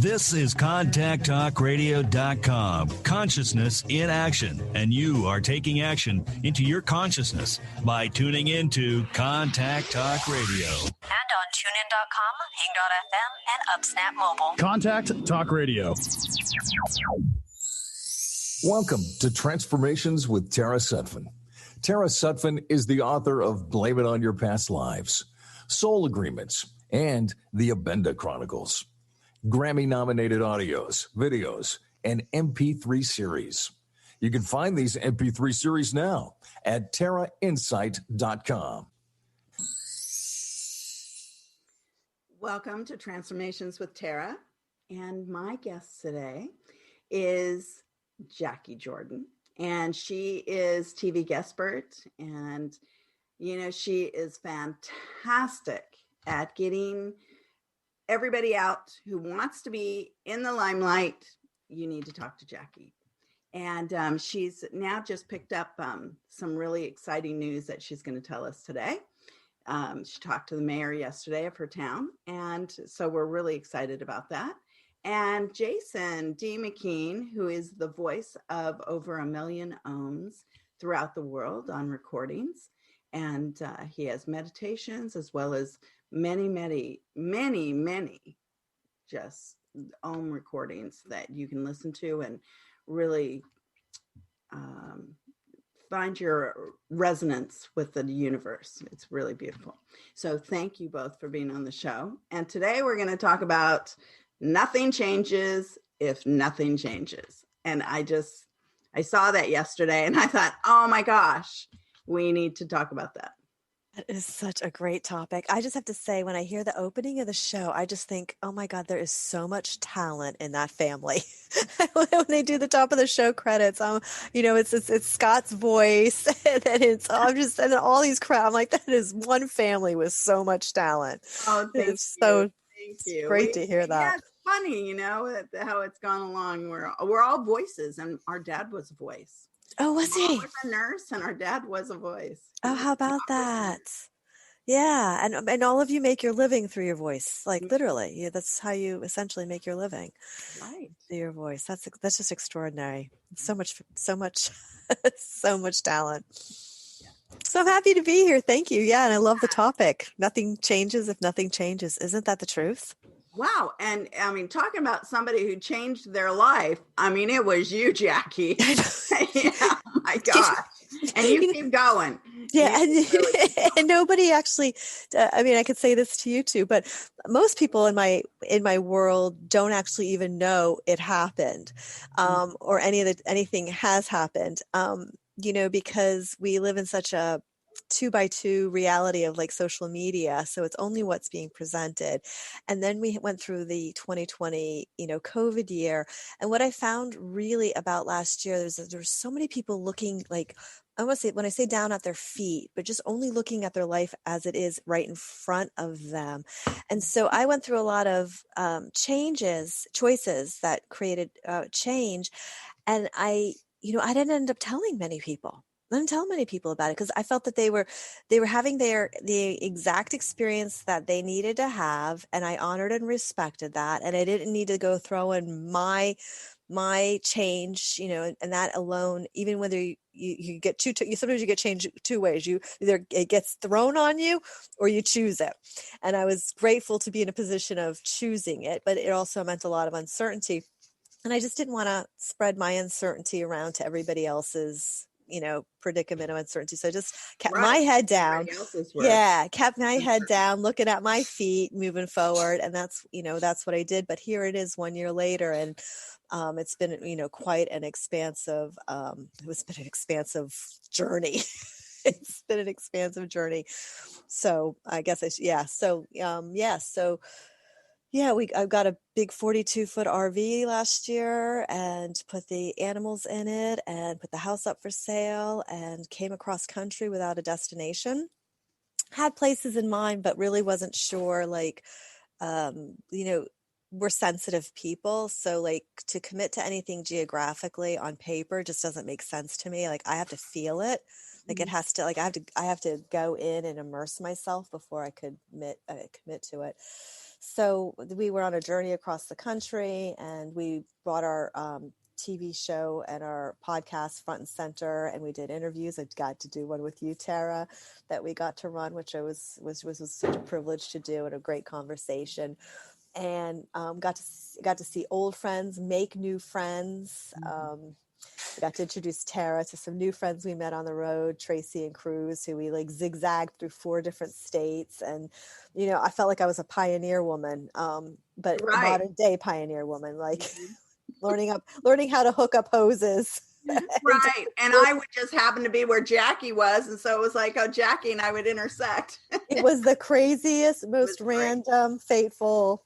This is ContactTalkRadio.com. Consciousness in action. And you are taking action into your consciousness by tuning into Contact Talk Radio. And on TuneIn.com, Hing.fm, and UpSnap Mobile. Contact Talk Radio. Welcome to Transformations with Tara Sutphen. Tara Sutphen is the author of Blame It on Your Past Lives, Soul Agreements, and The Abenda Chronicles. Grammy-nominated audios, videos, and MP3 series. You can find these MP3 series now at tarainsight.com. Welcome to Transformations with Tara. And my guest today is Jacquie Jordan. And she is TV guestpert. And, you know, she is fantastic at getting everybody out who wants to be in the limelight. You need to talk to Jacquie. And she's now just picked up some really exciting news that she's going to tell us today. She talked to the mayor yesterday of her town. And so we're really excited about that. And Jason D. McKean, who is the voice of over 1 million ohms throughout the world on recordings. And he has meditations as well as many just ohm recordings that you can listen to and really find your resonance with the universe. It's really beautiful. So thank you both for being on the show. And today we're going to talk about nothing changes if nothing changes. And I saw that yesterday and I thought, oh my gosh, we need to talk about that. That is such a great topic. I just have to say, when I hear the opening of the show, I just think, oh my God, there is so much talent in that family. When they do the top of the show credits, you know, it's Scott's voice, and then and then all these crowd. I'm like, that is one family with so much talent. Oh, thank you. Great to hear that. Yeah, it's funny, you know, how it's gone along. We're all voices, and our dad was a voice. Oh, was he? Mom was a nurse, and our dad was a voice. Oh, how about that? Yeah, and all of you make your living through your voice, like literally. Yeah, that's how you essentially make your living, right? Through your voice. That's just extraordinary. So much, so much talent. Yeah. So I'm happy to be here. Thank you. Yeah, and I love the topic. Nothing changes if nothing changes. Isn't that the truth? Wow. And I mean, talking about somebody who changed their life, I mean, it was you, Jacquie. Yeah, oh my gosh. And you keep going. Yeah. And nobody actually, I mean, I could say this to you too, but most people in my world don't actually even know it happened, or anything has happened, you know, because we live in such a 2x2 reality of like social media. So it's only what's being presented. And then we went through the 2020, you know, COVID year. And what I found really about last year, there's so many people looking like, I want to say, when I say down at their feet, but just only looking at their life as it is right in front of them. And so I went through a lot of choices that created change. And I didn't end up telling many people. I didn't tell many people about it because I felt that they were having the exact experience that they needed to have, and I honored and respected that, and I didn't need to go throw in my change, you know, and that alone. Even whether you get sometimes you get changed two ways. You either it gets thrown on you or you choose it, and I was grateful to be in a position of choosing it, but it also meant a lot of uncertainty, and I just didn't want to spread my uncertainty around to everybody else's, you know, predicament of uncertainty. So I just kept my head down. Kept my head down, looking at my feet, moving forward. And that's what I did. But here it is 1 year later. And it's been, you know, quite an expansive, it's been an expansive journey. It's been an expansive journey. So I guess I've got a big 42-foot RV last year and put the animals in it and put the house up for sale and came across country without a destination. Had places in mind, but really wasn't sure, like, you know, we're sensitive people. So like to commit to anything geographically on paper just doesn't make sense to me. Like I have to feel it. Like it has to, like I have to go in and immerse myself before I could commit to it. So we were on a journey across the country, and we brought our TV show and our podcast front and center, and we did interviews. I got to do one with you, Tara, that we got to run, which was such a privilege to do, and a great conversation. And got to see old friends, make new friends. I got to introduce Tara to some new friends we met on the road, Tracy and Cruz, who we like zigzagged through 4 different states. And, you know, I felt like I was a pioneer woman, but a modern day pioneer woman, like learning how to hook up hoses. Right. And I would just happen to be where Jackie was. And so it was like, oh, Jackie and I would intersect. It was the craziest, most random, fateful,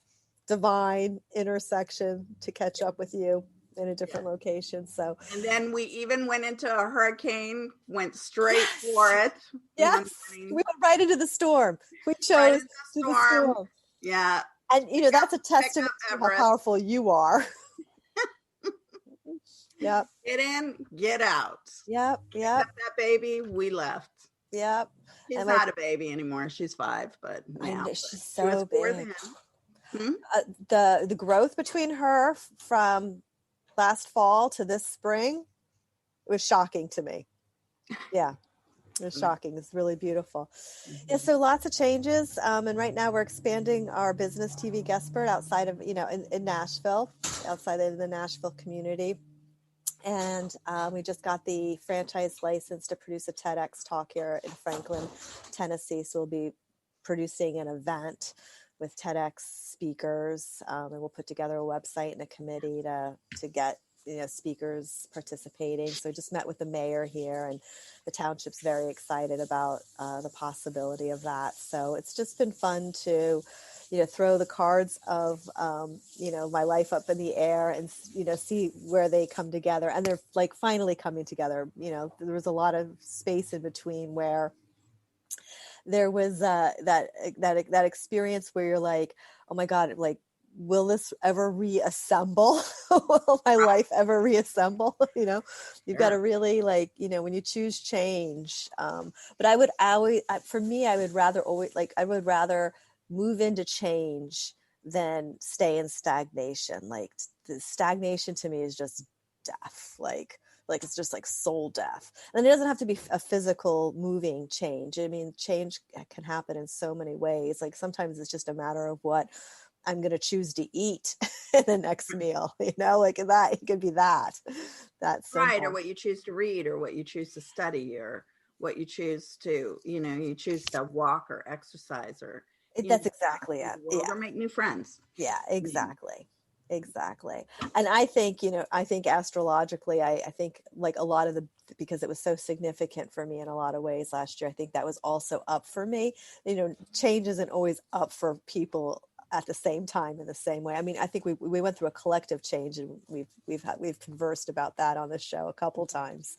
divine intersection to catch up with you in a different location. So, and then we even went into a hurricane, went straight for it. Yes, we went right into the storm. We chose the storm. Yeah. And you know, that's a testament to how powerful you are. Yep. Get in, get out. Yep. Except that baby, we left. Yep. She's not a baby anymore. She's 5, but now she's so big. Hmm? The growth between her from last fall to this spring was shocking to me. Yeah, it was shocking. It's really beautiful. Yeah, so lots of changes. And right now we're expanding our business TV guest-spurt outside of, you know, in Nashville, outside of the Nashville community. And we just got the franchise license to produce a TEDx talk here in Franklin, Tennessee. So we'll be producing an event with TEDx speakers, and we'll put together a website and a committee to get, you know, speakers participating. So I just met with the mayor here, and the township's very excited about the possibility of that. So it's just been fun to, you know, throw the cards of, you know, my life up in the air and, you know, see where they come together. And they're like finally coming together. You know, there was a lot of space in between where there was that experience where you're like, oh my God, like, will this ever reassemble? Will my life ever reassemble? You know, you've got to really, like, you know, when you choose change. But I would always, for me, I would rather move into change than stay in stagnation. Like, the stagnation to me is just death. Like it's just like soul death. And it doesn't have to be a physical moving change. I mean, change can happen in so many ways. Like sometimes it's just a matter of what I'm going to choose to eat in the next meal, you know, like that, it could be that's right. Or what you choose to read, or what you choose to study, or what you choose to, you know, you choose to walk or exercise, or that's exactly it. Yeah. Or make new friends. Yeah, exactly. Exactly. And I think, you know, astrologically, I think like a lot of because it was so significant for me in a lot of ways last year, I think that was also up for me. You know, change isn't always up for people at the same time in the same way. I mean, I think we went through a collective change, and we've conversed about that on this show a couple times,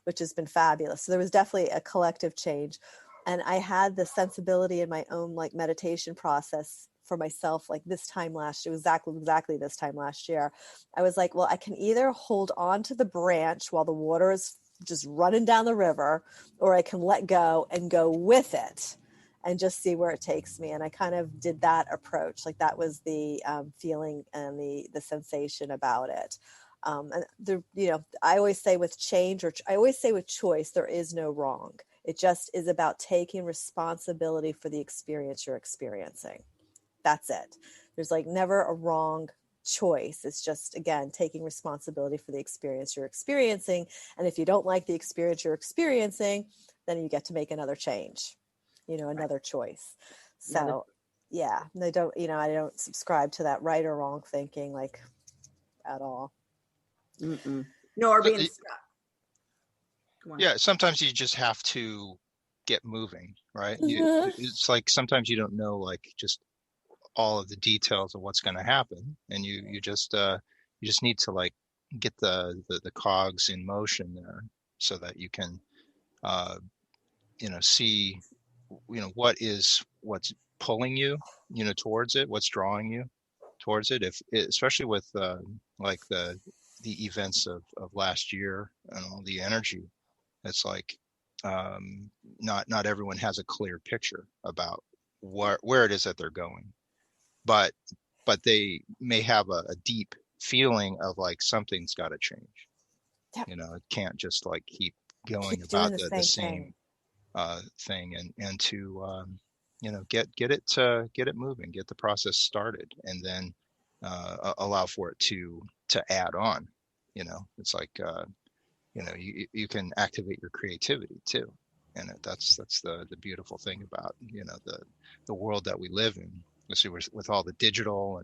which has been fabulous. So there was definitely a collective change. And I had the sensibility in my own like meditation process for myself, like this time last year, exactly this time last year, I was like, well, I can either hold on to the branch while the water is just running down the river, or I can let go and go with it and just see where it takes me. And I kind of did that approach. Like that was the feeling and the sensation about it. And you know, I always say with change, or I always say with choice, there is no wrong. It just is about taking responsibility for the experience you're experiencing. That's it. There's like never a wrong choice. It's just, again, taking responsibility for the experience you're experiencing. And if you don't like the experience you're experiencing, then you get to make another change, you know, another choice. So yeah, I don't subscribe to that right or wrong thinking, like, at all. Mm-mm. Nor being stuck. Yeah, sometimes you just have to get moving, right? It's like sometimes you don't know, like, just all of the details of what's going to happen, and you just need to like get the cogs in motion there, so that you can you know, see, you know, what's pulling you, you know, towards it, what's drawing you towards it, especially with like the events of last year and all the energy. It's like not everyone has a clear picture about where it is that they're going. but they may have a deep feeling of like something's got to change. Yep. It can't just like keep going Keep about doing the same thing, and to get it moving, get the process started, and then allow for it to add on. It's like you can activate your creativity too, and that's the beautiful thing about the world that we live in, especially with all the digital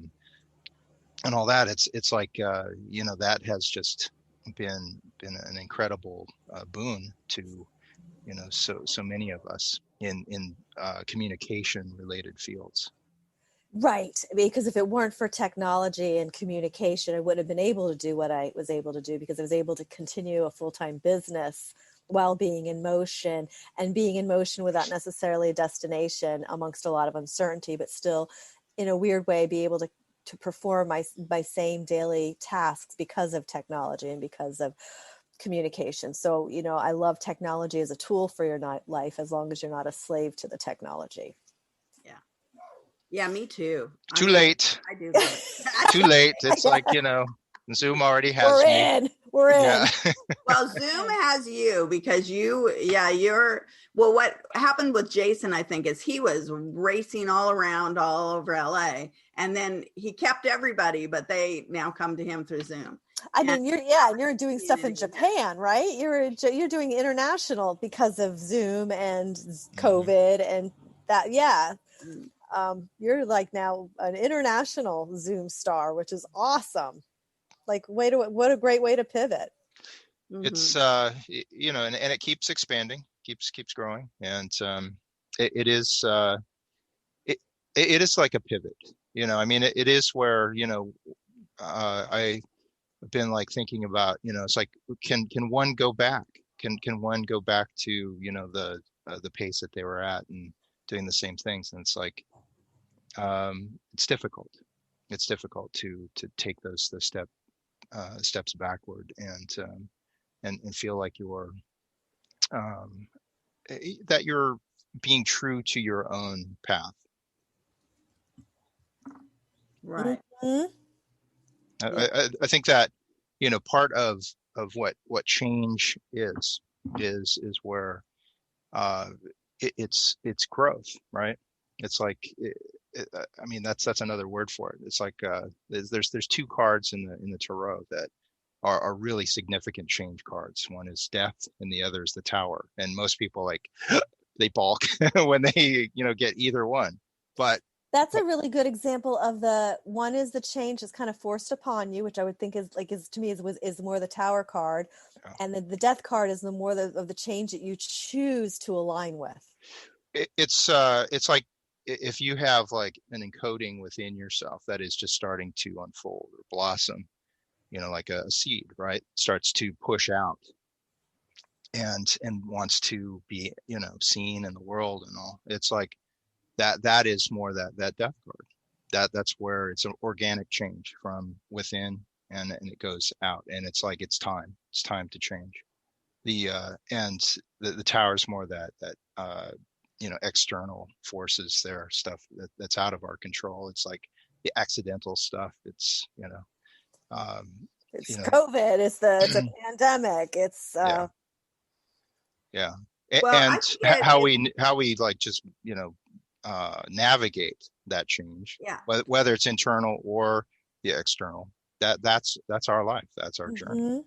and all that. It's like that has just been an incredible boon to so many of us in communication related fields. Right. Because if it weren't for technology and communication, I wouldn't have been able to do what I was able to do, because I was able to continue a full-time business while being in motion, and being in motion without necessarily a destination, amongst a lot of uncertainty, but still in a weird way be able to perform my same daily tasks because of technology and because of communication. So, I love technology as a tool for your life, as long as you're not a slave to the technology. Yeah, me too. Too late. I do that. Too late. It's like, Zoom already has me. We're in. Yeah. Well, Zoom has you because what happened with Jason, I think, is he was racing all over LA, and then he kept everybody, but they now come to him through Zoom. You're doing stuff in Japan, right? You're doing international because of Zoom and COVID and that. Yeah. You're like now an international Zoom star, which is awesome. Like, what a great way to pivot. It's and it keeps expanding, keeps growing, and it is like a pivot. It is where I've been like thinking about, it's like, can one go back? Can one go back to the pace that they were at and doing the same things? And it's like it's difficult. It's difficult to take those steps backward and feel like you're that you're being true to your own path. Right. Mm-hmm. I think that part of what change is where it's growth, right? It's like that's another word for it. It's like there's two cards in the tarot that are really significant change cards. One is death and the other is the Tower. And most people they balk when they get either one. But that's a really good example of the one is the change is kind of forced upon you, which I would think is more the Tower card, and then the Death card is the more of the change that you choose to align with. It's like if you have like an encoding within yourself that is just starting to unfold or blossom, like a seed, right? Starts to push out and wants to be, seen in the world and all. It's like that is more that Death card. That's where it's an organic change from within and it goes out. And it's like, it's time to change. The Tower is more that external forces there, stuff that's out of our control. It's like the accidental stuff. It's, it's COVID. It's a pandemic. It's yeah. Well, and how we like just navigate that change. Yeah. Whether it's internal or the external. That's our life. That's our journey.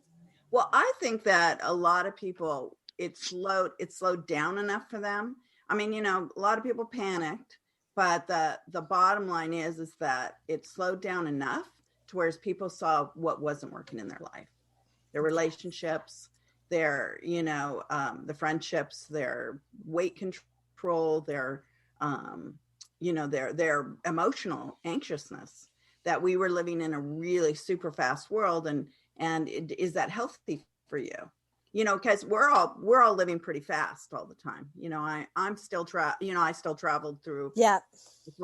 Well, I think that a lot of people it slowed down enough for them. I mean, a lot of people panicked, but the bottom line is that it slowed down enough to where people saw what wasn't working in their life, their relationships, their, the friendships, their weight control, their, their emotional anxiousness, that we were living in a really super fast world. And is that healthy for you? Because we're all living pretty fast all the time. I'm still I still traveled through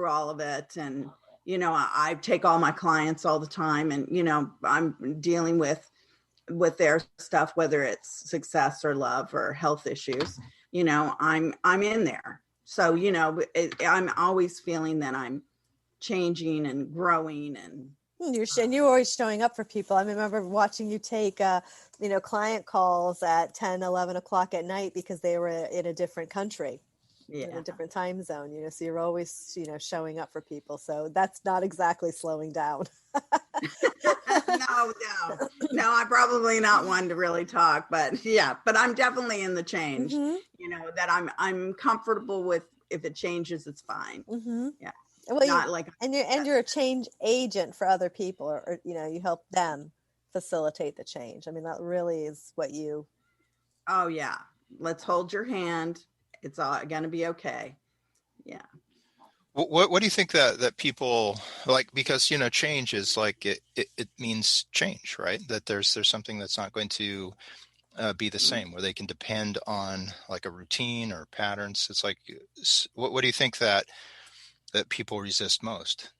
all of it, and I take all my clients all the time, and I'm dealing with their stuff, whether it's success or love or health issues. I'm in there, so I'm always feeling that I'm changing and growing and you're always showing up for people. I remember watching you take, client calls at 10, 11 o'clock at night because they were in a different country, in a different time zone, so you're always, showing up for people. So that's not exactly slowing down. No, I'm probably not one to really talk, but I'm definitely in the change, that I'm comfortable with. If it changes, it's fine. Mm-hmm. Yeah. Well, you're a change agent for other people, or you help them facilitate the change. I mean, that really is what you. Oh yeah, let's hold your hand. It's all going to be okay. Yeah. What do you think that people like, because change is like it means change, right? That there's something that's not going to be the same, where they can depend on like a routine or patterns. It's like, what do you think that people resist most?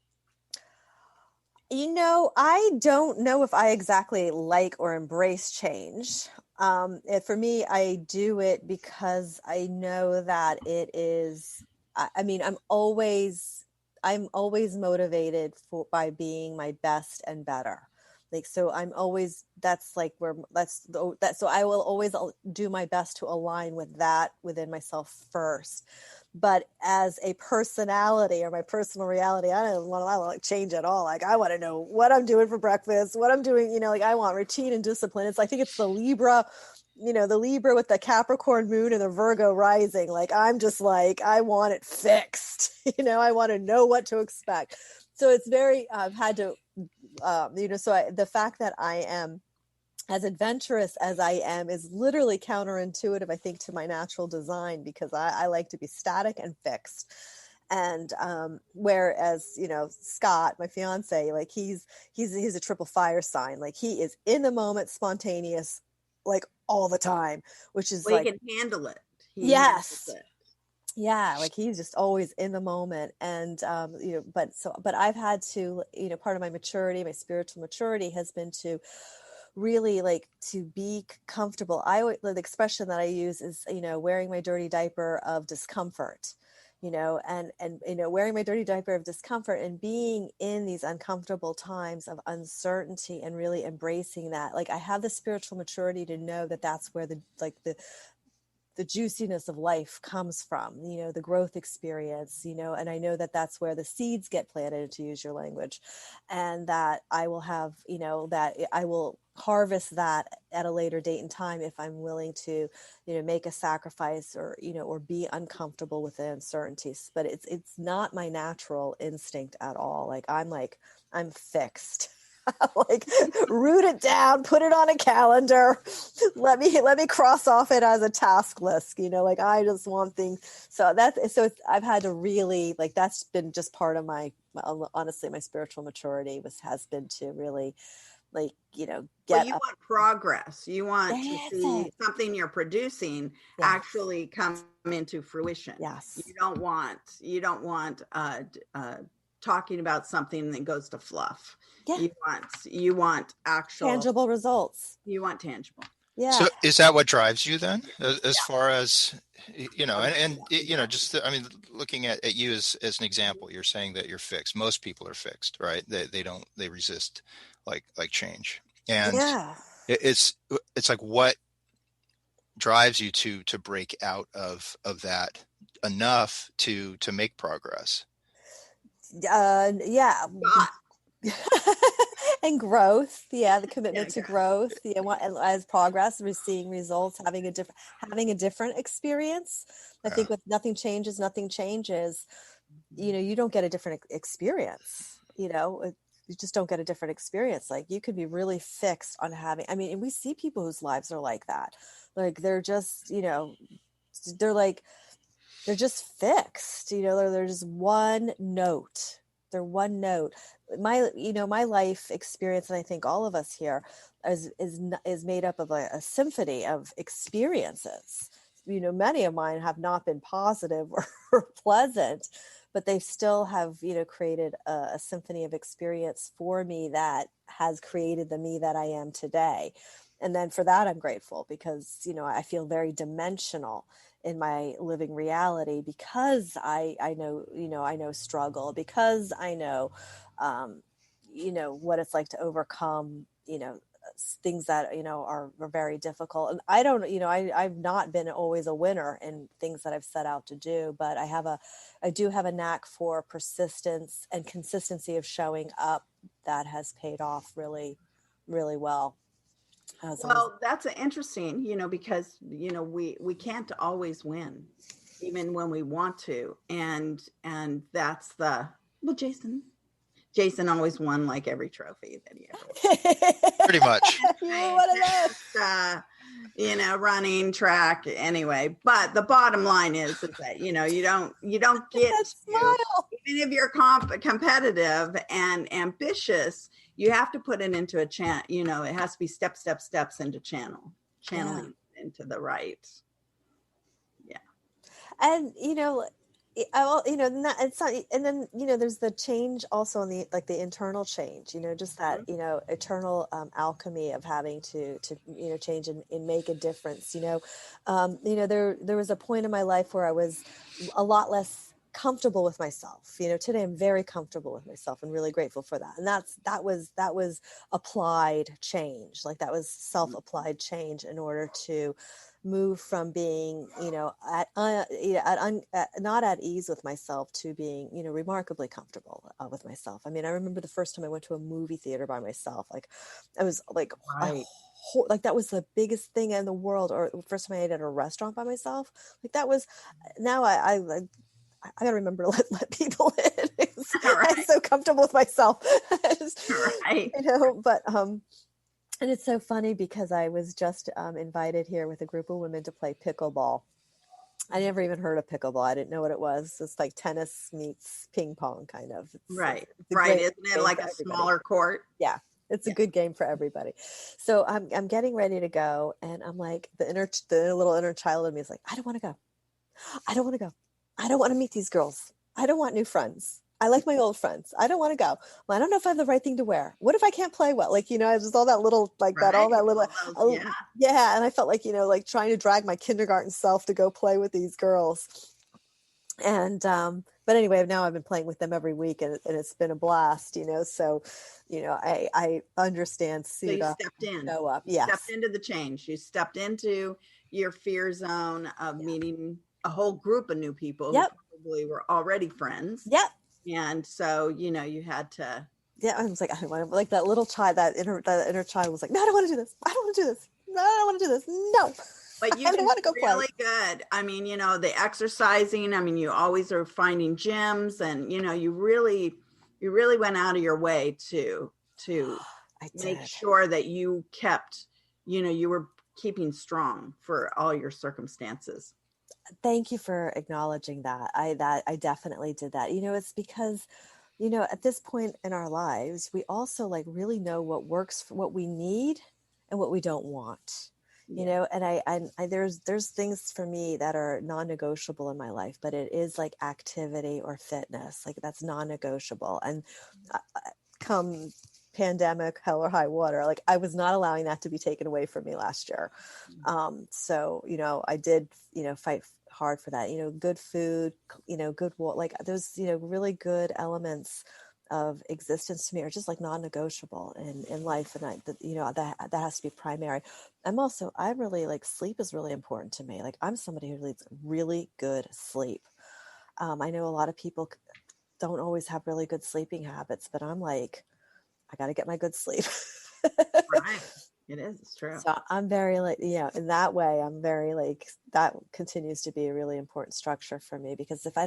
I don't know if I exactly like or embrace change. For me, I do it because I know that it is. I mean, I'm always motivated by being my best and better. Like, so I'm always, so I will always do my best to align with that within myself first. But as a personality or my personal reality, I don't like change at all. Like, I want to know what I'm doing for breakfast, what I'm doing, like I want routine and discipline. I think it's the Libra, the Libra with the Capricorn moon and the Virgo rising. Like, I'm just like, I want it fixed. I want to know what to expect. So it's very, I've had to, the fact that I am as adventurous as I am is literally counterintuitive, I think, to my natural design, because I like to be static and fixed. And whereas, Scott, my fiance, like he's a triple fire sign. Like, he is in the moment, spontaneous, like all the time, which is he can handle it. Yes. Yeah, like he's just always in the moment. And but I've had to, part of my maturity, my spiritual maturity has been to really like to be comfortable. The expression that I use is, wearing my dirty diaper of discomfort, and wearing my dirty diaper of discomfort and being in these uncomfortable times of uncertainty and really embracing that. Like, I have the spiritual maturity to know that that's where the juiciness of life comes from, the growth experience, and I know that that's where the seeds get planted, to use your language, and that I will have, that I will harvest that at a later date in time if I'm willing to, make a sacrifice or, or be uncomfortable with the uncertainties. But it's not my natural instinct at all. I'm fixed. Like, root it down, put it on a calendar. Let me cross off it as a task list. I just want things. So I've had to really, like, that's been just part of honestly, my spiritual maturity has been to really, like, you want progress. You want to see something you're producing actually come into fruition. Yes. You don't want talking about something that goes to fluff. Yeah. You want actual tangible results. You want tangible. Yeah. So is that what drives you then, as far as, just, looking at you as an example, you're saying that you're fixed. Most people are fixed, right? They resist like change. And it's like, what drives you to break out of that enough to make progress? And growth, the commitment to growth, as progress, we're seeing results, having a different experience. I think with nothing changes, you don't get a different experience. You just don't get a different experience. Like, you could be really fixed on having, and we see people whose lives are like that. Like, they're just, they're just fixed, they're just one note. They're one note. My life experience, and I think all of us here, is made up of a symphony of experiences. Many of mine have not been positive or pleasant, but they still have, created a symphony of experience for me that has created the me that I am today. And then for that, I'm grateful, because, I feel very dimensional in my living reality, because I know, I know struggle, because I know, what it's like to overcome, things that, are very difficult. And I don't, I've not been always a winner in things that I've set out to do, but I do have a knack for persistence and consistency of showing up that has paid off really, really well. Well, that's interesting, because, we can't always win, even when we want to. And that's Jason always won like every trophy that he ever won. Pretty much. You were one of those. Running, track, anyway. But the bottom line is that you don't get to, even if you're competitive and ambitious, you have to put it into a channel. It has to be steps into channeling into the right. Yeah, and it's not, and then there's the change also in the internal change, just that eternal alchemy of having to change and make a difference. There was a point in my life where I was a lot less comfortable with myself. Today I'm very comfortable with myself and really grateful for that. And that was applied change, like that was self-applied change in order to move from being, not at ease with myself to being, remarkably comfortable with myself. I mean, I remember the first time I went to a movie theater by myself, like I was like, right. Like that was the biggest thing in the world. Or the first time I ate at a restaurant by myself, like that was, now I gotta remember to let people in. I'm so comfortable with myself. Right. But, and it's so funny because I was just invited here with a group of women to play pickleball. I never even heard of pickleball. I didn't know what it was. It's like tennis meets ping pong, kind of. Right. Isn't it like a smaller court? Yeah. It's a good game for everybody. So I'm getting ready to go, and I'm like, the little inner child in me is like, I don't want to go. I don't want to go. I don't want to meet these girls. I don't want new friends. I like my old friends. I don't want to go. Well, I don't know if I have the right thing to wear. What if I can't play well? Like, I just all that little, like that, all that little, yeah. And I felt like, like trying to drag my kindergarten self to go play with these girls. And, but anyway, now I've been playing with them every week, and it's been a blast, so, I understand. So you stepped in. Show up. Yes. Stepped into the change. You stepped into your fear zone of meeting a whole group of new people who probably were already friends. Yep. And so, you had to. Yeah, I was like, I want to, like that little child, that inner child was like, no, I don't want to do this. I don't want to do this. No, I don't want to do this. No. But you did really good. I mean, the exercising, I mean, you always are finding gyms, and, you really went out of your way to make sure that you kept, you were keeping strong for all your circumstances. Thank you for acknowledging that. I definitely did that. It's because, at this point in our lives, we also like really know what works for what we need and what we don't want. And I there's things for me that are non-negotiable in my life, but it is like activity or fitness, like that's non-negotiable. And come pandemic, hell or high water, like I was not allowing that to be taken away from me last year. So, I did, fight hard for that, good food, good water, like those, really good elements of existence to me are just like non-negotiable in life. And that has to be primary. I really like sleep is really important to me. Like I'm somebody who needs really good sleep. I know a lot of people don't always have really good sleeping habits, but I'm like, I got to get my good sleep. Right. It is. It's true. So I'm very like, in that way, I'm very like, that continues to be a really important structure for me, because if I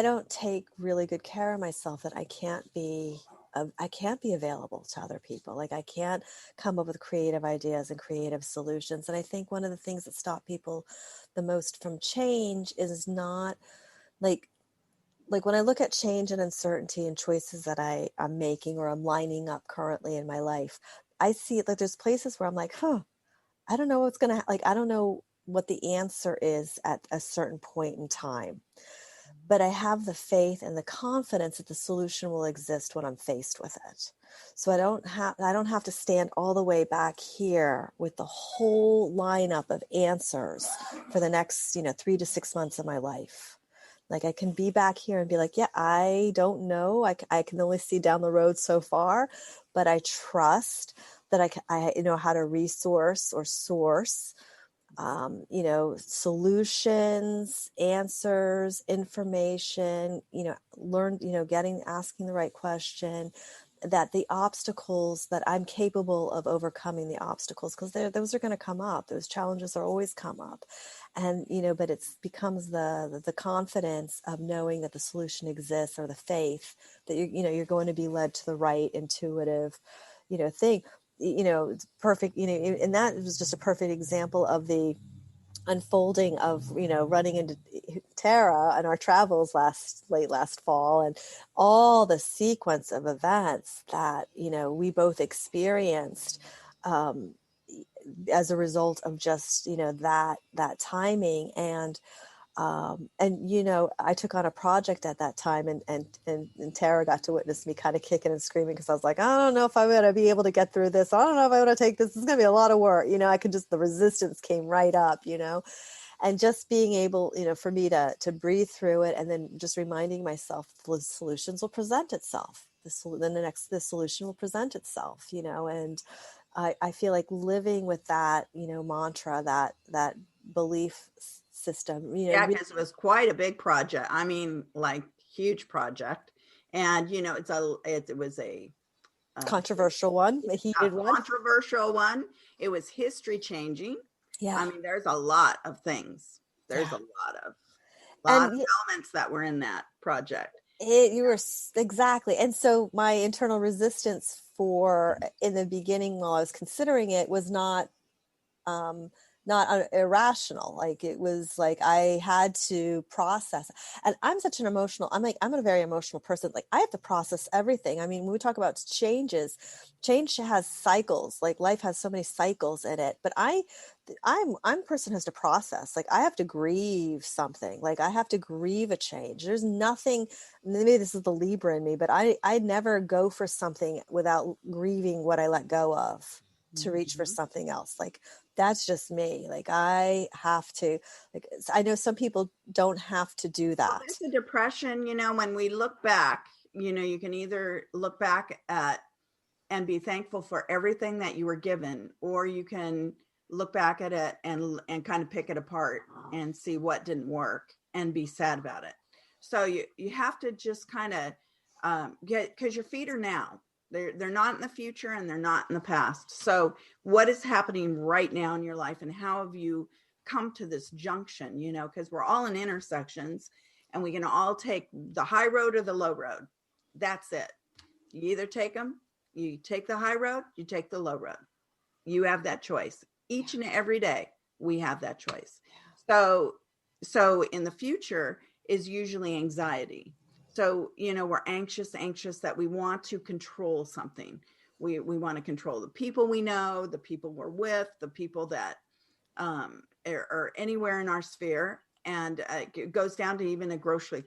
don't take really good care of myself, then I can't be available to other people. Like I can't come up with creative ideas and creative solutions. And I think one of the things that stop people the most from change is not like when I look at change and uncertainty and choices that I'm making or I'm lining up currently in my life, I see like there's places where I'm like, I don't know what's going to, like, I don't know what the answer is at a certain point in time, but I have the faith and the confidence that the solution will exist when I'm faced with it. So I don't have to stand all the way back here with the whole lineup of answers for the next, 3 to 6 months of my life. Like I can be back here and be like, yeah, I don't know. I can only see down the road so far, but I trust that I know how to resource or source, solutions, answers, information, learn, asking the right question, that the obstacles that I'm capable of overcoming the obstacles, because those are going to come up. Those challenges are always come up. And, but it becomes the confidence of knowing that the solution exists, or the faith that you're going to be led to the right intuitive, thing, it's perfect, and that was just a perfect example of the unfolding of running into Tara on our travels late last fall, and all the sequence of events that we both experienced as a result of just that timing. And I took on a project at that time, and Tara got to witness me kind of kicking and screaming, because I was like, I don't know if I'm going to be able to get through this. I don't know if I want to take this. It's going to be a lot of work. The resistance came right up, and just being able, for me to breathe through it, and then just reminding myself the solutions will present itself. The solution will present itself, and I feel like living with that, mantra, that belief system, Yeah, because it was quite a big project. I mean, like huge project. And, it was a controversial one, a heated one. Controversial one. It was history changing. Yeah. I mean, there's a lot of things. There's a lot of elements that were in that project. You were exactly. And so my internal resistance in the beginning, while I was considering it, was not irrational. Like it was like I had to process. And I'm a very emotional person. Like I have to process everything. I mean, when we talk about change has cycles. Like life has so many cycles in it. But I'm a person who has to process. Like I have to grieve something. Like I have to grieve a change. There's nothing, maybe this is the Libra in me, but I never go for something without grieving what I let go of to reach for something else. Like that's just me. Like I have to, I know some people don't have to do that. Well, there's the depression, when we look back, you can either look back at and be thankful for everything that you were given, or you can look back at it and kind of pick it apart and see what didn't work and be sad about it. So you have to just kind of because your feet are now. They're not in the future, and they're not in the past. So what is happening right now in your life, and how have you come to this junction, because we're all in intersections, and we can all take the high road or the low road. That's it. You either take them, you take the high road, you take the low road. You have that choice. Each and every day, we have that choice. So in the future is usually anxiety. So, we're anxious that we want to control something. We want to control the people we know, the people we're with, the people that are anywhere in our sphere. And it goes down to even a grocery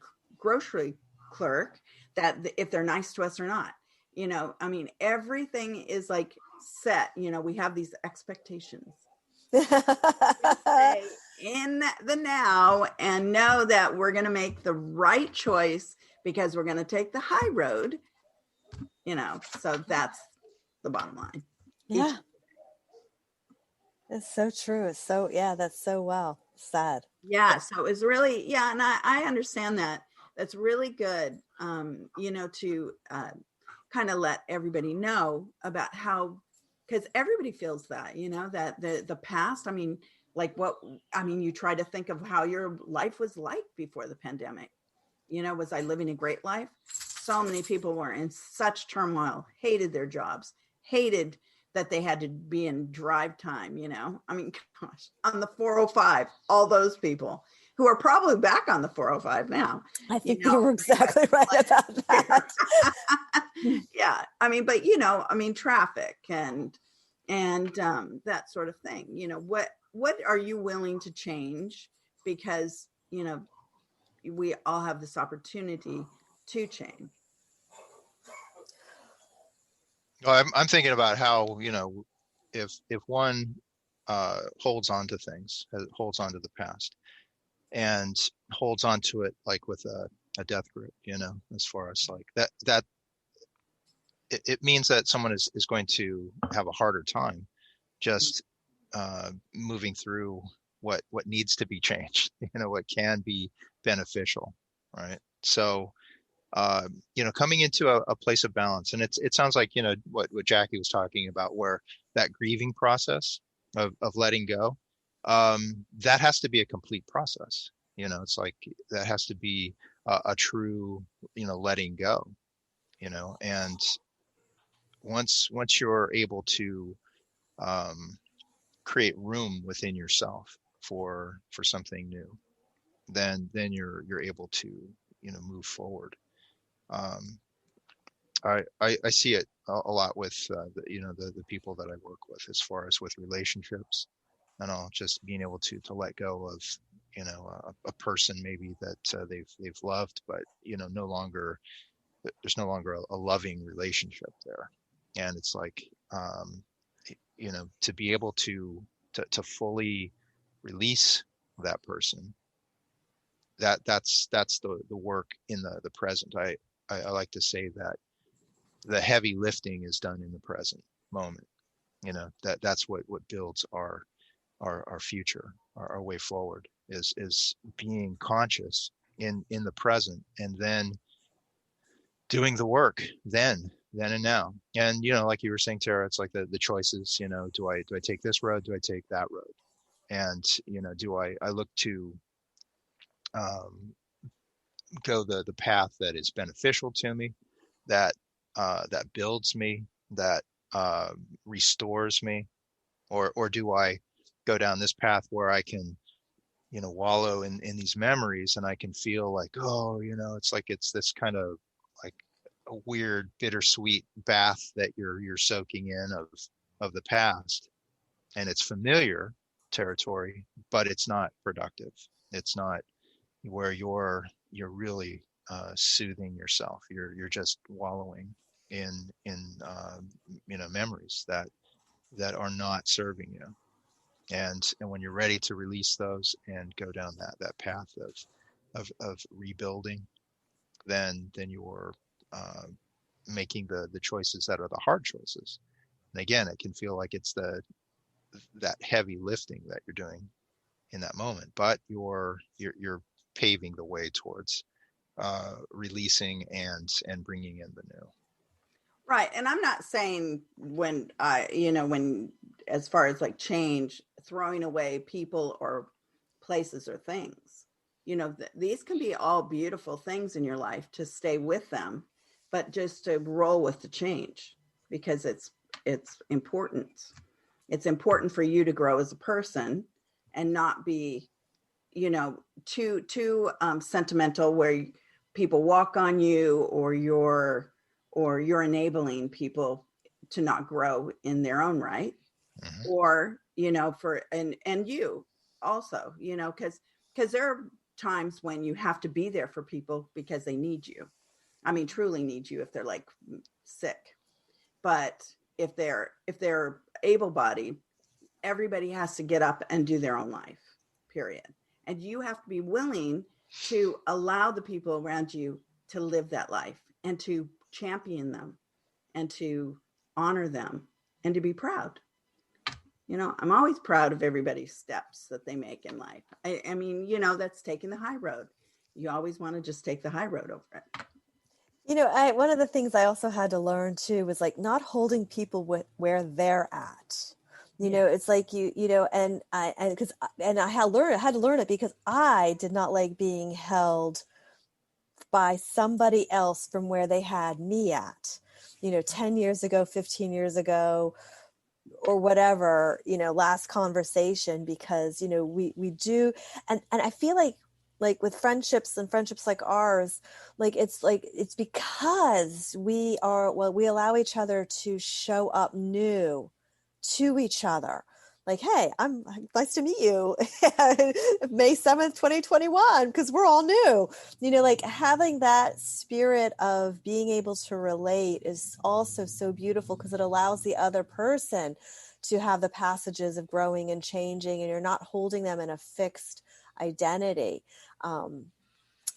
clerk, that if they're nice to us or not. Everything is like set. We have these expectations. Stay in the now and know that we're going to make the right choice, because we're going to take the high road, so that's the bottom line. Yeah. It's so true. It's so, that's so well said. Yeah. So it's really, and I understand that. That's really good, to kind of let everybody know about how, because everybody feels that, that the past, you try to think of how your life was like before the pandemic. Was I living a great life? So many people were in such turmoil, hated their jobs, hated that they had to be in drive time, gosh, on the 405, all those people who are probably back on the 405 now. I think you were exactly right about that. Yeah. But traffic and that sort of thing. What are you willing to change? Because, we all have this opportunity to change. Well, I'm thinking about how, if one holds on to things, holds on to the past, and holds on to it like with a death grip, as far as like that it means that someone is going to have a harder time just moving through what needs to be changed, what can be beneficial, right? So coming into a place of balance, and it sounds like what Jackie was talking about, where that grieving process of letting go, that has to be a complete process. It's like that has to be a true letting go, and once you're able to create room within yourself for something new, then you're able to move forward. I see it a lot with the people that I work with, as far as with relationships, and all, just being able to let go of a person maybe that they've loved, but no longer, there's no longer a loving relationship there, and it's like to be able to fully release that person, that's the work in the present. I like to say that the heavy lifting is done in the present moment. That's what builds our future, our way forward, is being conscious in the present, and then doing the work then and now. And like you were saying, Tara, it's like the choices. Do I take this road? Do I take that road? And do I look to go the path that is beneficial to me, that builds me, that restores me, or do I go down this path where I can wallow in these memories, and I can feel like, it's like it's this kind of like a weird bittersweet bath that you're soaking in of the past, and it's familiar territory, but it's not productive. It's not where you're really soothing yourself. You're just wallowing in memories that are not serving you. And when you're ready to release those and go down that path of rebuilding, then you're making the choices that are the hard choices. And again, it can feel like it's that heavy lifting that you're doing in that moment, but you're paving the way towards releasing and bringing in the new. Right. And I'm not saying when as far as like change, throwing away people or places or things, these can be all beautiful things in your life, to stay with them, but just to roll with the change, because it's important. It's important for you to grow as a person and not be, too sentimental, where people walk on you, or you're enabling people to not grow in their own right. Mm-hmm. Or, and you also, because there are times when you have to be there for people because they need you. I mean, truly need you if they're like sick. But if they're able-bodied, everybody has to get up and do their own life, period. And you have to be willing to allow the people around you to live that life, and to champion them, and to honor them, and to be proud. I'm always proud of everybody's steps that they make in life. I mean, that's taking the high road. You always want to just take the high road over it. One of the things I also had to learn too was like not holding people where they're at. It's like and I had to learn it because I did not like being held by somebody else from where they had me at, 10 years ago, 15 years ago, or whatever, last conversation, because, we do. And I feel like with friendships like ours, it's because we allow each other to show up new to each other. like, hey, I'm nice to meet you. May 7th, 2021, because we're all new. Like having that spirit of being able to relate is also so beautiful because it allows the other person to have the passages of growing and changing, and you're not holding them in a fixed identity. And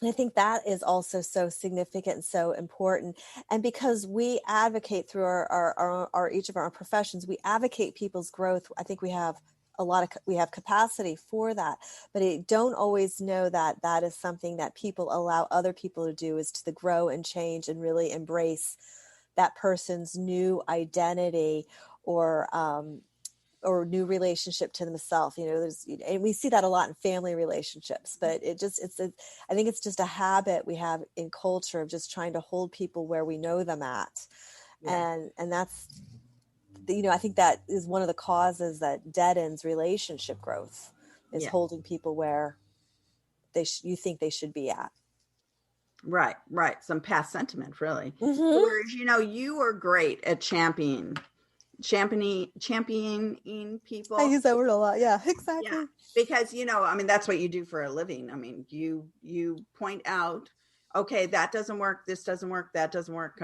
I think that is also so significant and so important. And because we advocate through our each of our professions, we advocate people's growth. I think we have we have capacity for that, but I don't always know that that is something that people allow other people to do, is to grow and change and really embrace that person's new identity or new relationship to themselves. And we see that a lot in family relationships, but I think it's just a habit we have in culture of just trying to hold people where we know them at. Yeah. And that's, I think that is one of the causes that deadens relationship growth, is holding people where you think they should be at. Right. Some past sentiment, really. Mm-hmm. Whereas, you are great at championing people. I use that word a lot. Yeah, exactly. Yeah, because that's what you do for a living. You point out, okay, that doesn't work, this doesn't work, that doesn't work.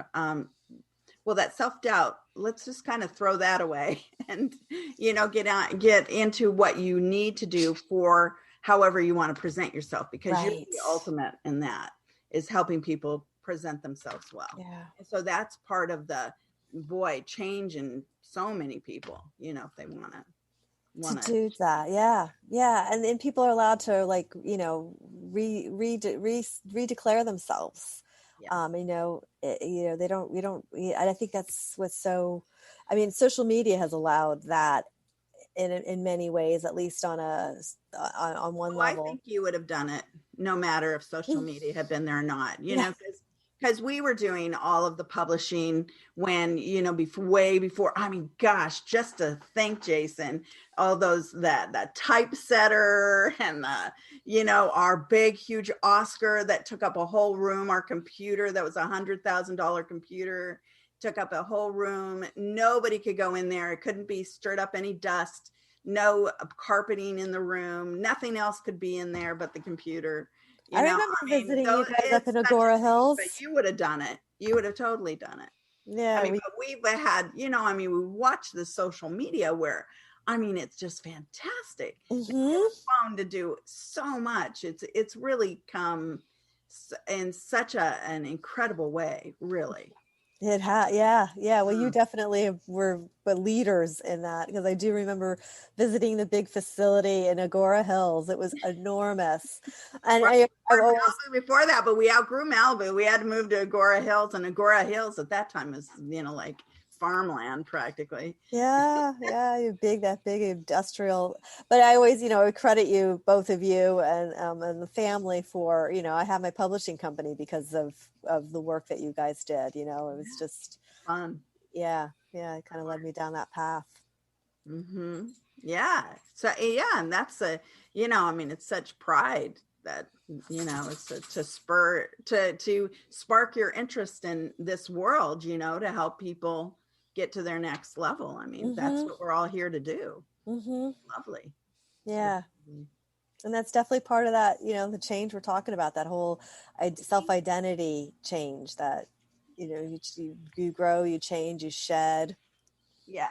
Well, that self-doubt, let's just kind of throw that away and get into what you need to do for however you want to present yourself, because you're the ultimate in that, is helping people present themselves well. Yeah. So that's part of the change in so many people, if they want to do that. Yeah. And then people are allowed to redeclare themselves. Yeah. I think that's what's so, social media has allowed that in many ways, at least on one level. I think you would have done it no matter if social media had been there or not, because we were doing all of the publishing when, way before, just to think, Jason, all those, that typesetter and our big, huge Oscar that took up a whole room, our computer that was $100,000 computer took up a whole room. Nobody could go in there. It couldn't be stirred up any dust, no carpeting in the room. Nothing else could be in there but the computer. I remember visiting you guys up in Agora Hills. But you would have done it. You would have totally done it. Yeah. But we've had, we watch the social media where, it's just fantastic. Mm-hmm. It's fun to do so much. It's really come in such an incredible way, really. It had, yeah. Well, you definitely were leaders in that, because I do remember visiting the big facility in Agora Hills. It was enormous, and before that, but we outgrew Malibu. We had to move to Agora Hills, and Agora Hills at that time was like farmland practically. Yeah, that big industrial. But I always, credit you, both of you, and the family for, I have my publishing company because of the work that you guys did. It was just fun. Yeah, it kind of led me down that path. Mm-hmm. Yeah. So and that's it's such pride that it's to spark your interest in this world, to help people get to their next level. That's what we're all here to do. Mm-hmm. Lovely. Yeah. And that's definitely part of that, the change we're talking about, that whole self-identity change that, you grow, you change, you shed. Yeah.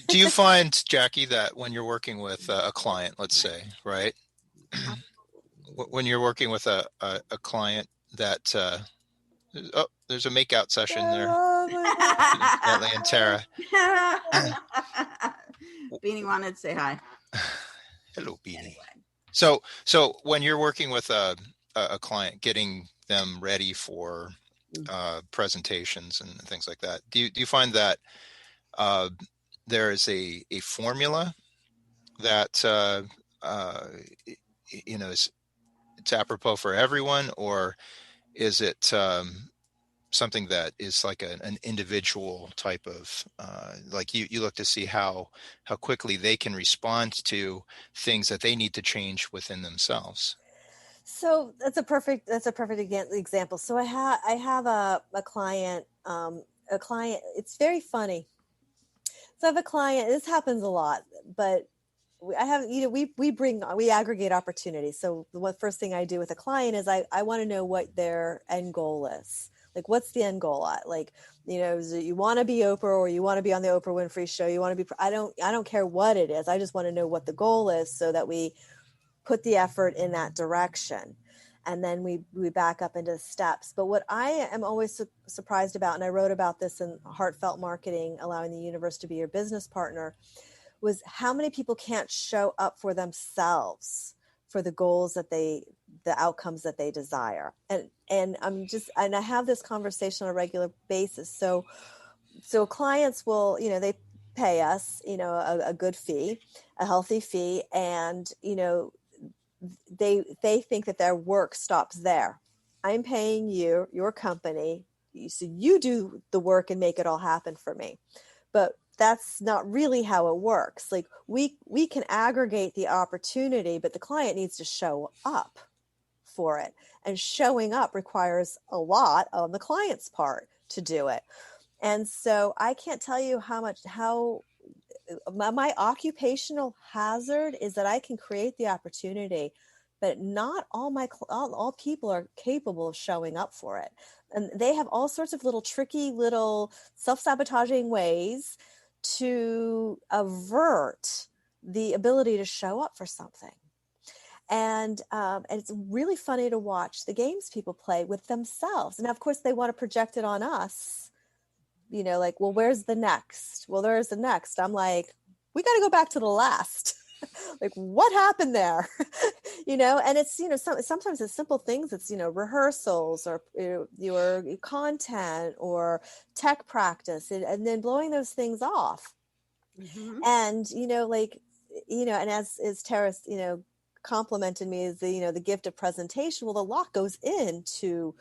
Do you find, Jackie, that when you're working with a client, let's say, right? When you're working with a client that, there's a makeout session there. Natalie and Tara. Beanie wanted to say hi. Hello, Beanie. Anyway. So when you're working with a client, getting them ready for presentations and things like that, do you find that there is a formula that is it's apropos for everyone, or is it something that is like an individual type of like you look to see how quickly they can respond to things that they need to change within themselves? So that's a perfect example. So I have a client. It's very funny. So I have a client. This happens a lot, but we aggregate opportunities. So the first thing I do with a client is I want to know what their end goal is. Like, what's the end goal? Like, is it you want to be Oprah, or you want to be on the Oprah Winfrey show? You want to be, I don't care what it is. I just want to know what the goal is so that we put the effort in that direction. And then we back up into the steps. But what I am always surprised about, and I wrote about this in Heartfelt Marketing, Allowing the Universe to Be Your Business Partner, was how many people can't show up for themselves for the goals the outcomes that they desire. And I have this conversation on a regular basis. So clients will, they pay us, a good fee, a healthy fee. And, they think that their work stops there. I'm paying you, your company, so you do the work and make it all happen for me. But that's not really how it works. Like, we can aggregate the opportunity, but the client needs to show up for it. And showing up requires a lot on the client's part to do it. And so I can't tell you how my occupational hazard is that I can create the opportunity, but not all people are capable of showing up for it. And they have all sorts of little tricky, little self-sabotaging ways to avert the ability to show up for something. And it's really funny to watch the games people play with themselves. And of course they want to project it on us, like, well, where's the next? Well, there's the next. I'm like, we got to go back to the last. Like, what happened there? And it's, sometimes it's simple things. It's, rehearsals or your content or tech practice, and then blowing those things off. Mm-hmm. And, and as Tara, complimented me as the gift of presentation. Well, a lot goes into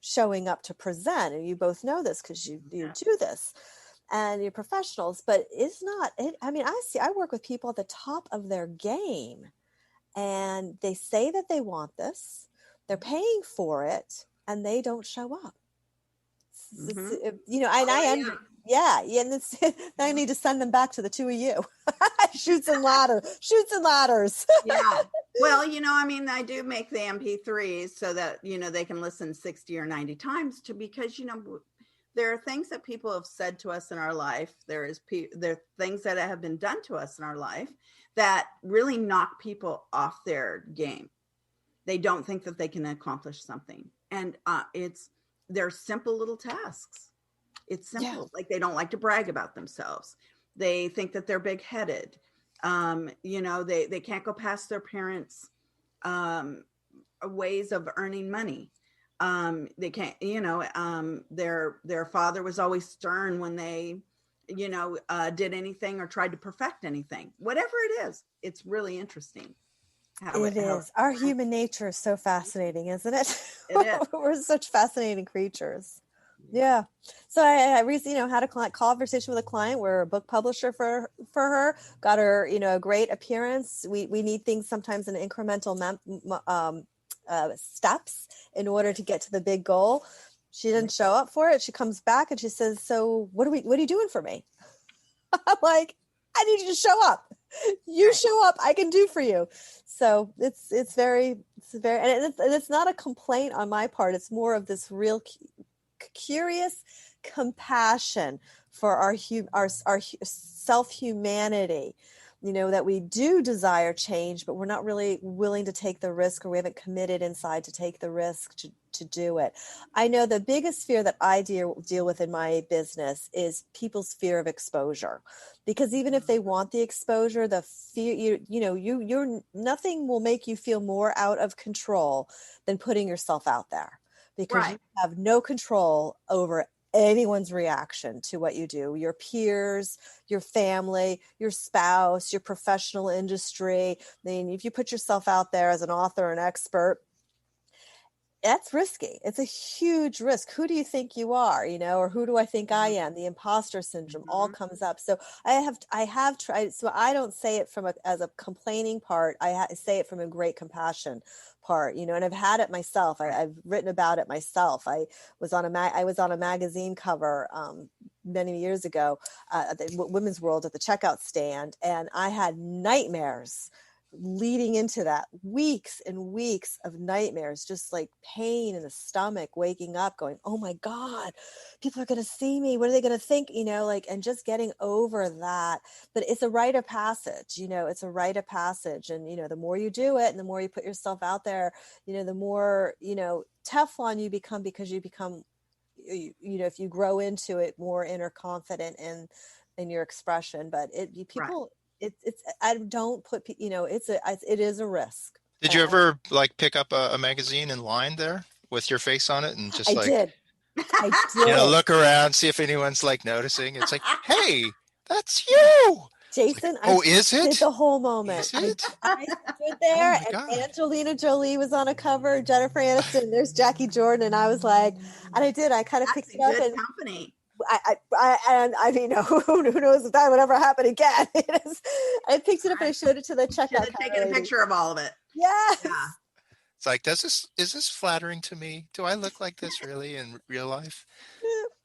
showing up to present, and you both know this because you do this and you're professionals, but it's not it. I mean, I work with people at the top of their game, and they say that they want this, they're paying for it, and they don't show up. Mm-hmm. And I need to send them back to the two of you. Shoots and ladders. Yeah. Well, I do make the MP3s so that, they can listen 60 or 90 times because, there are things that people have said to us in our life. There are things that have been done to us in our life that really knock people off their game. They don't think that they can accomplish something. And they're simple little tasks. It's simple. Yeah. Like, they don't like to brag about themselves. They think that they're big-headed. They can't go past their parents' ways of earning money. They can't, their father was always stern when they, did anything or tried to perfect anything. Whatever it is, it's really interesting. Our human nature is so fascinating, isn't it? It is. We're such fascinating creatures. Yeah. So I recently, had a conversation with a client. We're a book publisher for her, got her, a great appearance. We need things sometimes in incremental steps in order to get to the big goal. She didn't show up for it. She comes back and she says, so what are you doing for me? I'm like, I need you to show up. You show up, I can do for you. So it's very, and it's not a complaint on my part. It's more of this real curious compassion for our self-humanity, that we do desire change, but we're not really willing to take the risk, or we haven't committed inside to take the risk to do it. I know the biggest fear that I deal with in my business is people's fear of exposure, because even if they want the exposure, the fear, you're nothing will make you feel more out of control than putting yourself out there, because you have no control over anyone's reaction to what you do. Your peers, your family, your spouse, your professional industry. I mean, if you put yourself out there as an author, an expert, that's risky. It's a huge risk. Who do you think you are? Or who do I think I am? The imposter syndrome all comes up. So I have tried. So I don't say it as a complaining part. I say it from a great compassion part, and I've had it myself. I've written about it myself. I was on a magazine cover many years ago at the Women's World at the checkout stand, and I had nightmares leading into that, weeks and weeks of nightmares, just like pain in the stomach, waking up going, oh my God, people are going to see me. What are they going to think? And just getting over that. But it's a rite of passage, it's a rite of passage. And, the more you do it and the more you put yourself out there, the more, Teflon you become, because you become, if you grow into it, more inner confident in your expression. But people, it's I don't put, it is a risk. Did you ever like pick up a magazine in line there with your face on it and just I did. look around, see if anyone's like noticing? It's like, hey, that's you, Jason. Like, is it? Did the whole moment. I stood there, and Angelina Jolie was on a cover, Jennifer Aniston. There's Jacquie Jordan, and I was like, and I did. I kind of picked it up. Good company. I mean, who knows if that would ever happen again. I picked it up and I showed it to the checkout. Should have taken a picture of all of it. Yes. Yeah. It's like, is this flattering to me? Do I look like this really in real life?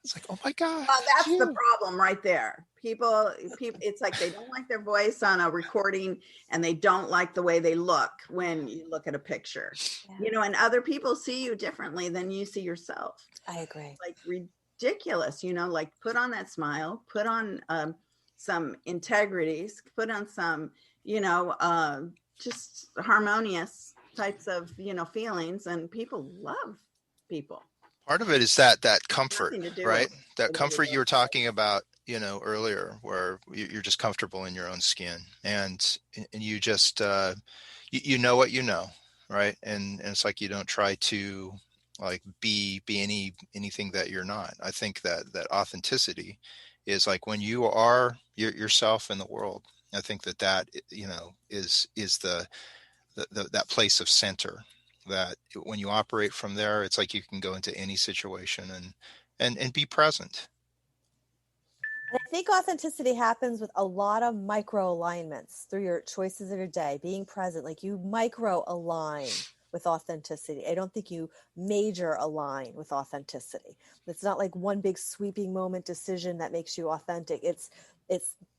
It's like, oh my God. Well, that's the problem right there. People, it's like they don't like their voice on a recording, and they don't like the way they look when you look at a picture. Yeah. And other people see you differently than you see yourself. I agree. Like ridiculous, like put on that smile, put on some integrities, put on some, just harmonious types of, feelings, and people love people. Part of it is that comfort, right? That comfort you were talking about, earlier, where you're just comfortable in your own skin, and you just, you know what you know, right? And it's like, you don't try to like be anything that you're not. I think that authenticity is like when you are yourself in the world. I think that is the that place of center, that when you operate from there, it's like you can go into any situation and be present. And I think authenticity happens with a lot of micro alignments through your choices of your day, being present. Like you micro align with authenticity. I don't think you major align with authenticity. It's not like one big sweeping moment decision that makes you authentic. It's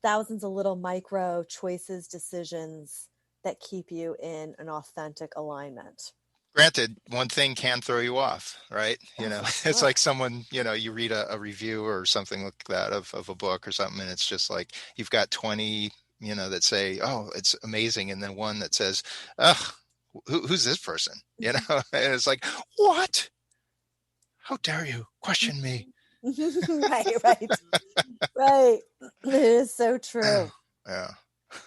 thousands of little micro choices, decisions that keep you in an authentic alignment. Granted, one thing can throw you off, right? It's like someone, you read a review or something like that of a book or something, and it's just like you've got 20, that say, oh, it's amazing. And then one that says, ugh, who's this person? And it's like, what? How dare you question me? Right. It is so true. Yeah.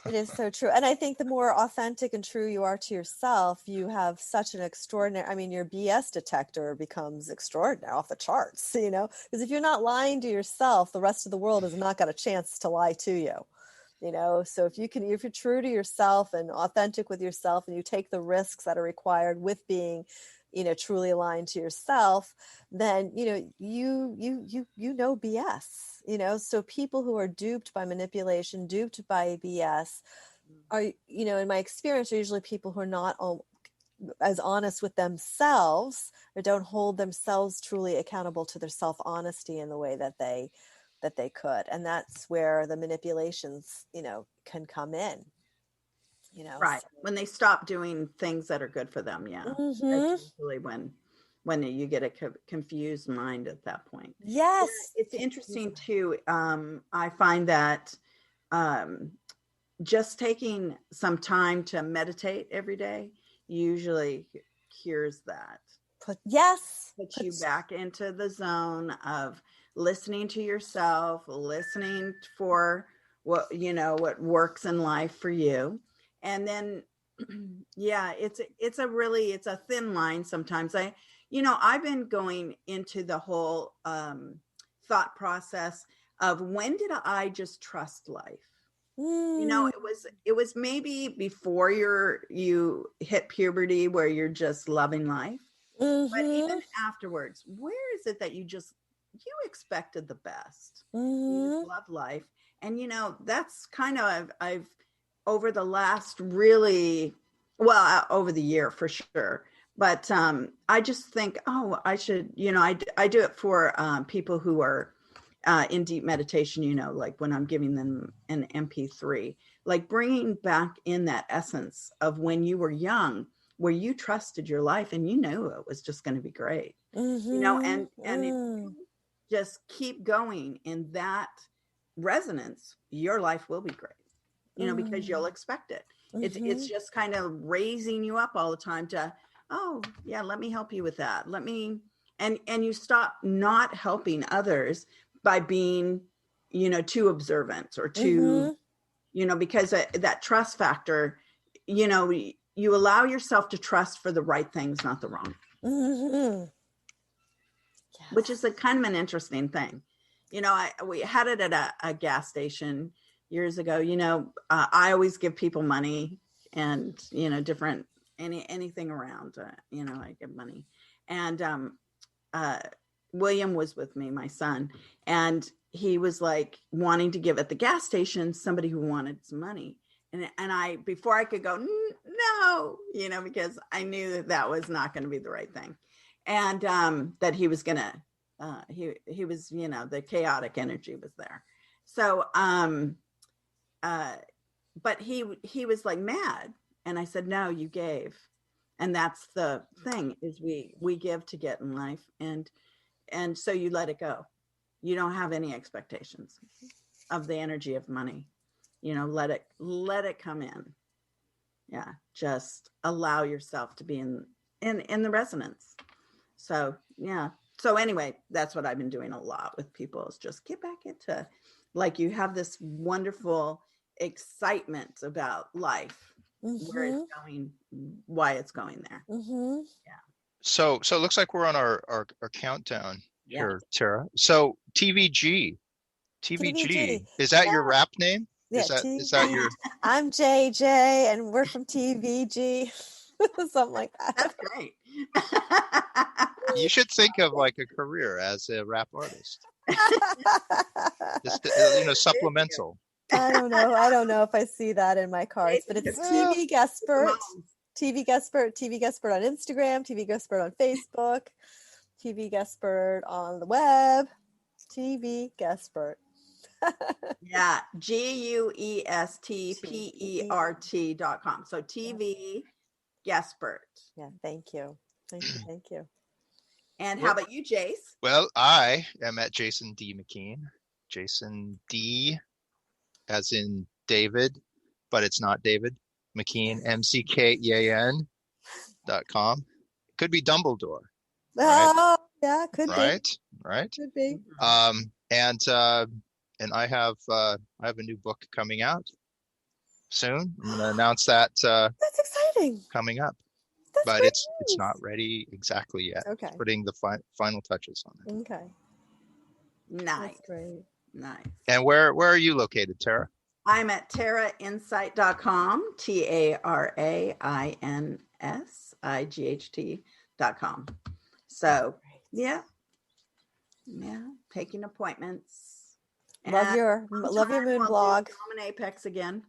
It is so true. And I think the more authentic and true you are to yourself, you have such an extraordinary, your BS detector becomes extraordinary, off the charts, because if you're not lying to yourself, the rest of the world has not got a chance to lie to you. So if you're true to yourself and authentic with yourself, and you take the risks that are required with being, truly aligned to yourself, then, you BS, so people who are duped by manipulation, duped by BS are, in my experience, are usually people who are not as honest with themselves, or don't hold themselves truly accountable to their self-honesty in the way that they could. And that's where the manipulations, can come in, Right. So, when they stop doing things that are good for them. Yeah. Mm-hmm. That's usually when you get a confused mind at that point. Yes. Yeah, it's interesting too. I find that just taking some time to meditate every day usually cures that. Puts you back into the zone of listening to yourself, listening for what works in life for you. And then it's a thin line sometimes. I've been going into the whole thought process of, when did I just trust life? It was maybe before you hit puberty, where you're just loving life. Mm-hmm. But even afterwards, where is it that you expected the best? Mm-hmm. You just love life. And that's kind of, I've over the last over the year for sure. But I just think, I should, I do it for people who are in deep meditation, you know, like when I'm giving them an MP3, like bringing back in that essence of when you were young, where you trusted your life and you knew it was just going to be great, you know, and if you just keep going in that resonance, your life will be great, you know, because you'll expect it. It's just kind of raising you up all the time to, oh yeah, let me help you with that. Let me, and you stop not helping others by being, you know, too observant or too, you know, because that trust factor, you know, you allow yourself to trust for the right things, not the wrong, which is a kind of an interesting thing. You know, we had it at a gas station years ago. You know, I always give people money and, you know, different, anything around, you know, I give money. And William was with me, my son, and he was like wanting to give at the gas station somebody who wanted some money. And I, before I could go, no, you know, because I knew that was not going to be the right thing. And that he was going to, he was, you know, the chaotic energy was there. So, but he was like mad. And I said, no, you gave. And that's the thing, is we give to get in life. And so you let it go. You don't have any expectations of the energy of money. You know, let it come in. Yeah. Just allow yourself to be in the resonance. So, yeah. So anyway, that's what I've been doing a lot with people, is just get back into, like, you have this wonderful excitement about life, where it's going, why it's going there. Yeah. So it looks like we're on our countdown here, Tara. So TVG, is that your rap name? Yeah, is that your? I'm JJ, and we're from TVG, something like that. That's great. You should think of like a career as a rap artist. Just, you know, supplemental. I don't know if I see that in my cards, but it's TV Guestpert, TV Guestpert on Instagram, TV Guestpert on Facebook, TV Guestpert on the web, TV Guestpert. Yeah, GUESTPERT.com. So TV Guestpert. Yeah, thank you. And how about you, Jace? Well, I am at Jason D. McKean. Jason D. as in David, but it's not David. McKean, McKean.com. Could be Dumbledore. Oh, yeah, could be. Right. Could be. And I have a new book coming out soon. I'm going to announce that. That's exciting. Coming up. That's but great it's not ready exactly yet. Okay. It's putting the final touches on it. Okay. Nice. That's great. Nice. And where are you located, Tara? I'm at tarainsight.com, TARAINSIGHT.com. So yeah, taking appointments. Love your moon blog. I'm an Apex again.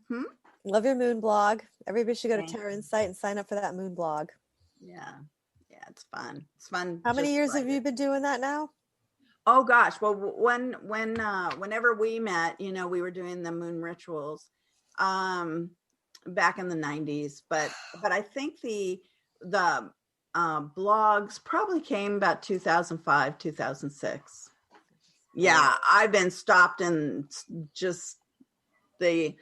Love your moon blog. Everybody should go to Terra Insight and sign up for that moon blog. Yeah, it's fun. It's fun. How many years have you been doing that now? Oh gosh, well, whenever we met, you know, we were doing the moon rituals, back in the 90s. But I think the blogs probably came about 2005, 2006. Yeah, I've been stopped in just the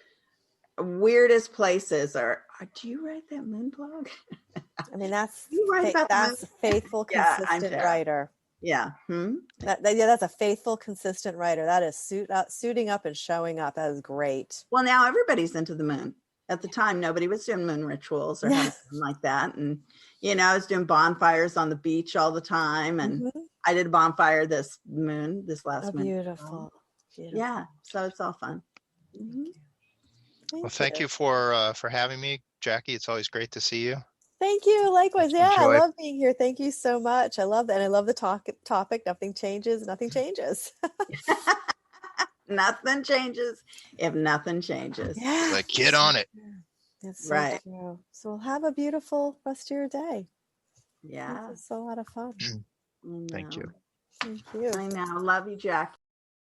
weirdest places. Do you write that moon blog? I mean, that's that's a faithful, consistent writer. Yeah. That's a faithful, consistent writer. That is suiting up and showing up. That is great. Well, now everybody's into the moon. At the time, nobody was doing moon rituals or anything like that. And, you know, I was doing bonfires on the beach all the time. And I did a bonfire this last moon. Beautiful. Yeah. So it's all fun. Thank you for having me, Jackie. It's always great to see you. Thank you. Likewise. Yeah, I love being here. Thank you so much. I love that. And I love the topic. Nothing changes. Nothing changes. Nothing changes if nothing changes. Yeah. Like, get on it. That's so true. So we'll have a beautiful rest of your day. Yeah. It's a lot of fun. Thank you. Thank you. I know. Love you, Jackie.